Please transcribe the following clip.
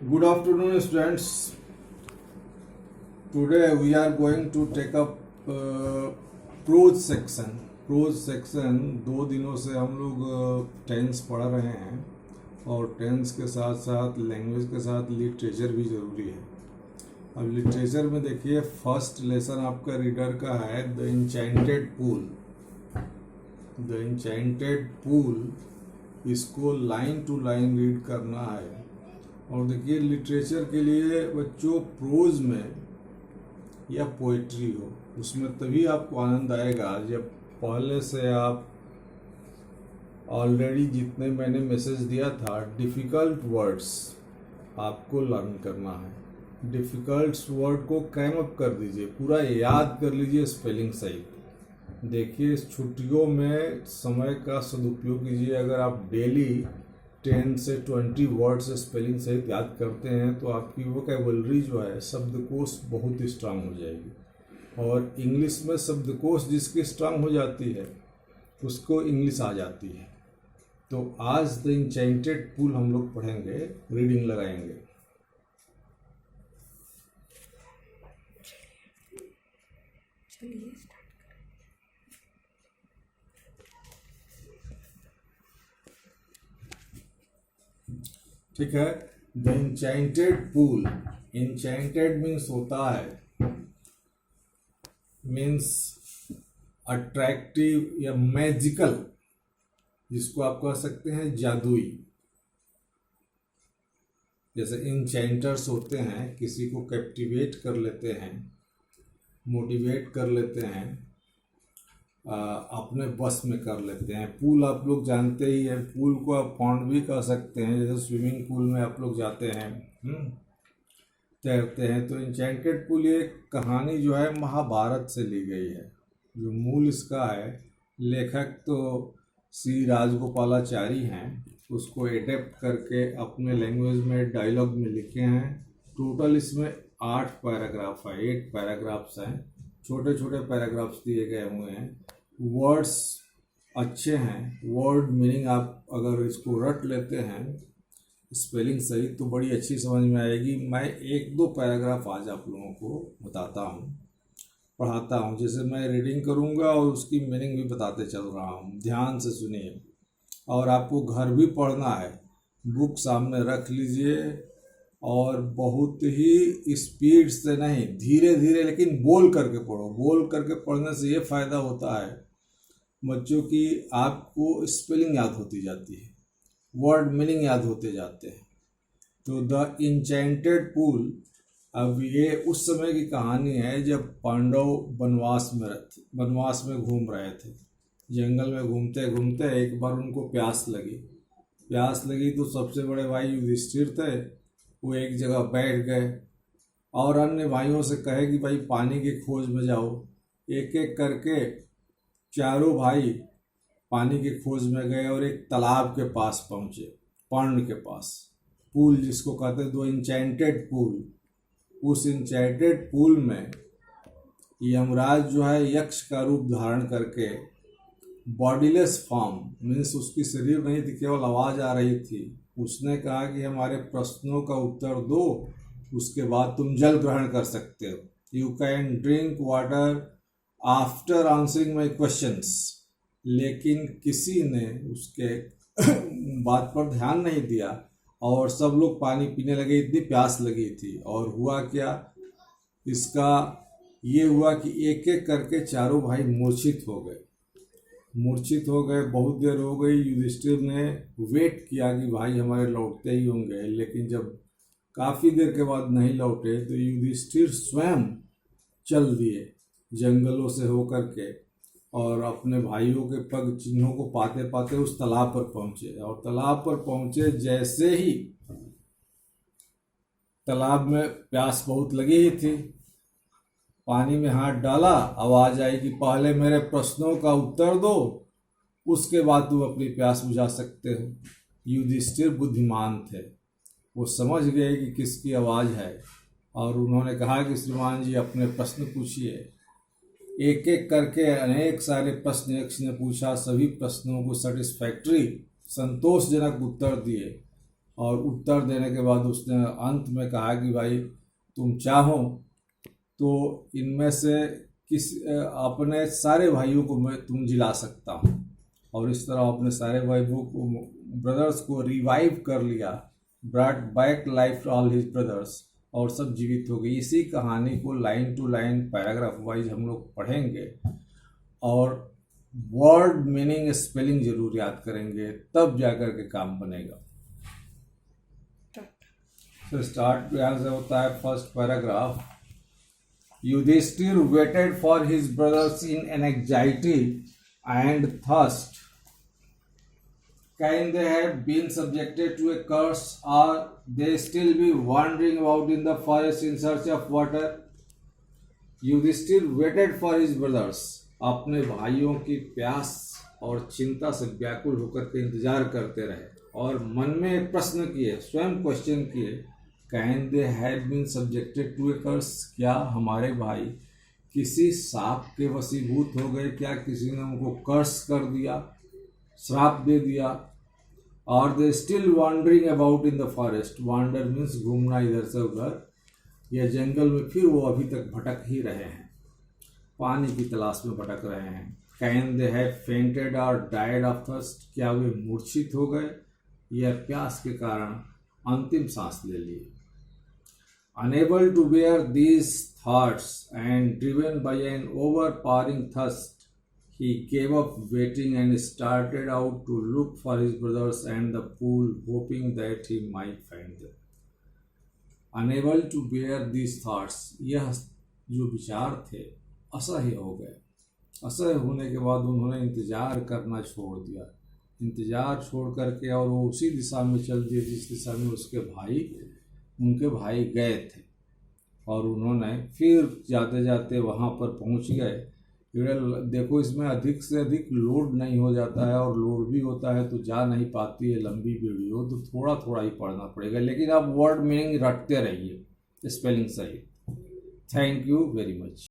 Good afternoon, students. Today we are going to take up prose section. Pros section 2 दिनों से हम लोग tense पढ़ रहे हैं और टेंस के साथ साथ लैंग्वेज के साथ लिटरेचर भी ज़रूरी है। अब लिटरेचर में देखिए फर्स्ट लेसन आपका रीडर का है the enchanted pool. The enchanted pool इसको लाइन टू लाइन रीड करना है। और देखिए लिटरेचर के लिए बच्चों प्रोज में या पोइट्री हो उसमें तभी आपको आनंद आएगा जब पहले से आप ऑलरेडी जितने मैंने मैसेज दिया था डिफ़िकल्ट वर्ड्स आपको लर्न करना है। डिफ़िकल्ट वर्ड को कैम अप कर दीजिए, पूरा याद कर लीजिए स्पेलिंग सहित। देखिए इस छुट्टियों में समय का सदुपयोग कीजिए। अगर आप डेली 10 से 20 वर्ड से स्पेलिंग सहित याद करते हैं तो आपकी वोकैबुलरी जो है शब्दकोश बहुत स्ट्रांग हो जाएगी। और इंग्लिश में शब्दकोश जिसकी स्ट्रांग हो जाती है उसको इंग्लिश आ जाती है। तो आज द इंचेंटेड पूल हम लोग पढ़ेंगे, रीडिंग लगाएंगे। ठीक है। The enchanted pool, enchanted means होता है, मीन्स अट्रैक्टिव या मैजिकल, जिसको आप कह सकते हैं जादुई। जैसे इंचेंटर्स होते हैं, किसी को कैप्टिवेट कर लेते हैं, मोटिवेट कर लेते हैं, अपने बस में कर लेते हैं। पूल आप लोग जानते ही हैं, पूल को आप पॉन्ड भी कह सकते हैं। जैसे स्विमिंग पूल में आप लोग जाते हैं तैरते हैं। तो इंचेंटेड पूल ये कहानी जो है महाभारत से ली गई है। जो मूल इसका है, लेखक तो सी राजगोपालाचारी हैं, उसको एडेप्ट करके अपने लैंग्वेज में डायलॉग में लिखे हैं। टोटल इसमें 8 पैराग्राफ है, 8 पैराग्राफ्स हैं, छोटे छोटे पैराग्राफ्स दिए गए हुए हैं। वर्ड्स अच्छे हैं, वर्ड मीनिंग आप अगर इसको रट लेते हैं स्पेलिंग सही तो बड़ी अच्छी समझ में आएगी। मैं 1-2 पैराग्राफ आज आप लोगों को बताता हूँ, पढ़ाता हूँ। जैसे मैं रीडिंग करूँगा और उसकी मीनिंग भी बताते चल रहा हूँ, ध्यान से सुनिए। और आपको घर भी पढ़ना है, बुक सामने रख लीजिए और बहुत ही स्पीड से नहीं, धीरे धीरे लेकिन बोल करके पढ़ो। बोल करके पढ़ने से ये फ़ायदा होता है बच्चों की आपको स्पेलिंग याद होती जाती है, वर्ड मीनिंग याद होते जाते हैं। तो द इंचेंटेड पूल, अब ये उस समय की कहानी है जब पांडव वनवास में घूम रहे थे। जंगल में घूमते घूमते एक बार उनको प्यास लगी तो सबसे बड़े भाई युधिष्ठिर थे, वो एक जगह बैठ गए और अन्य भाइयों से कहे कि भाई पानी की खोज में जाओ। एक एक करके चारों भाई पानी की खोज में गए और एक तालाब के पास पहुँचे, पर्ण के पास, पूल जिसको कहते हैं दो इंचेंटेड पूल। उस इंचेंटेड पूल में यमराज जो है यक्ष का रूप धारण करके, बॉडीलेस फॉर्म मीन्स उसकी शरीर नहीं थी, केवल आवाज़ आ रही थी। उसने कहा कि हमारे प्रश्नों का उत्तर दो, उसके बाद तुम जल ग्रहण कर सकते हो। You can drink water after answering my questions. लेकिन किसी ने उसके बात पर ध्यान नहीं दिया और सब लोग पानी पीने लगे, इतनी प्यास लगी थी। और हुआ क्या, इसका ये हुआ कि एक एक करके चारों भाई मूर्छित हो गए। बहुत देर हो गई। युधिष्ठिर ने वेट किया कि भाई हमारे लौटते ही होंगे, लेकिन जब काफ़ी देर के बाद नहीं लौटे तो युधिष्ठिर स्वयं चल दिए जंगलों से होकर के और अपने भाइयों के पग चिन्हों को पाते पाते उस तालाब पर पहुंचे। और तालाब पर पहुंचे, जैसे ही तालाब में प्यास बहुत लगी ही थी, पानी में हाथ डाला, आवाज़ आई कि पहले मेरे प्रश्नों का उत्तर दो, उसके बाद तुम अपनी प्यास बुझा सकते हो। युधिष्ठिर बुद्धिमान थे, वो समझ गए कि किसकी आवाज़ है और उन्होंने कहा कि श्रीमान जी अपने प्रश्न पूछिए। एक एक करके अनेक सारे प्रश्न यक्ष ने पूछा। सभी प्रश्नों को सेटिस्फैक्ट्री, संतोषजनक उत्तर दिए और उत्तर देने के बाद उसने अंत में कहा कि भाई तुम चाहो तो इनमें से अपने सारे भाइयों को मैं तुम जिला सकता हूँ। और इस तरह अपने सारे भाइयों को, ब्रदर्स को रिवाइव कर लिया, brought back life all his brothers, और सब जीवित हो गई। इसी कहानी को line to line paragraph wise हम लोग पढ़ेंगे और वर्ड मीनिंग स्पेलिंग जरूर याद करेंगे, तब जाकर के काम बनेगा। तो स्टार्ट यहाँ से होता है first paragraph. Yudhishthira waited for his brothers in anxiety and thirst. Can they have been subjected to a curse, or they still be wandering about in the forest in search of water? Yudhishthira waited for his brothers, अपने भाइयों की प्यास और चिंता से व्याकुल होकर के इंतजार करते रहे और मन में एक प्रश्न किए, स्वयं क्वेश्चन किए, can they have been subjected to a curse, क्या हमारे भाई किसी साप के वशीभूत हो गए, क्या किसी ने उनको कर्स कर दिया, श्राप दे दिया। और they still wandering about in the forest, wander means घूमना इधर से उधर, या जंगल में फिर वो अभी तक भटक ही रहे हैं, पानी की तलाश में भटक रहे हैं। कैन दे हैव फेंटेड और डाइड ऑफ थर्स्ट, क्या वे मूर्छित हो गए या प्यास के कारण अंतिम सांस ले लिए। Unable to bear these thoughts and driven by an overpowering thirst, he gave up waiting and started out to look for his brothers and the pool, hoping that he might find them. Unable to bear these thoughts, यह जो विचार थे असह्य हो गए। असह्य होने के बाद उन्होंने इंतजार करना छोड़ दिया, इंतजार छोड़ करके और वो उसी दिशा में चल दिए जिस दिशा में उनके भाई गए थे। और उन्होंने फिर जाते जाते वहाँ पर पहुँच गए। देखो इसमें अधिक से अधिक लोड नहीं हो जाता है, और लोड भी होता है तो जा नहीं पाती है लंबी वीडियो, तो थोड़ा थोड़ा ही पढ़ना पड़ेगा, लेकिन आप वर्ड मीनिंग रटते रहिए स्पेलिंग सही। Thank you very much.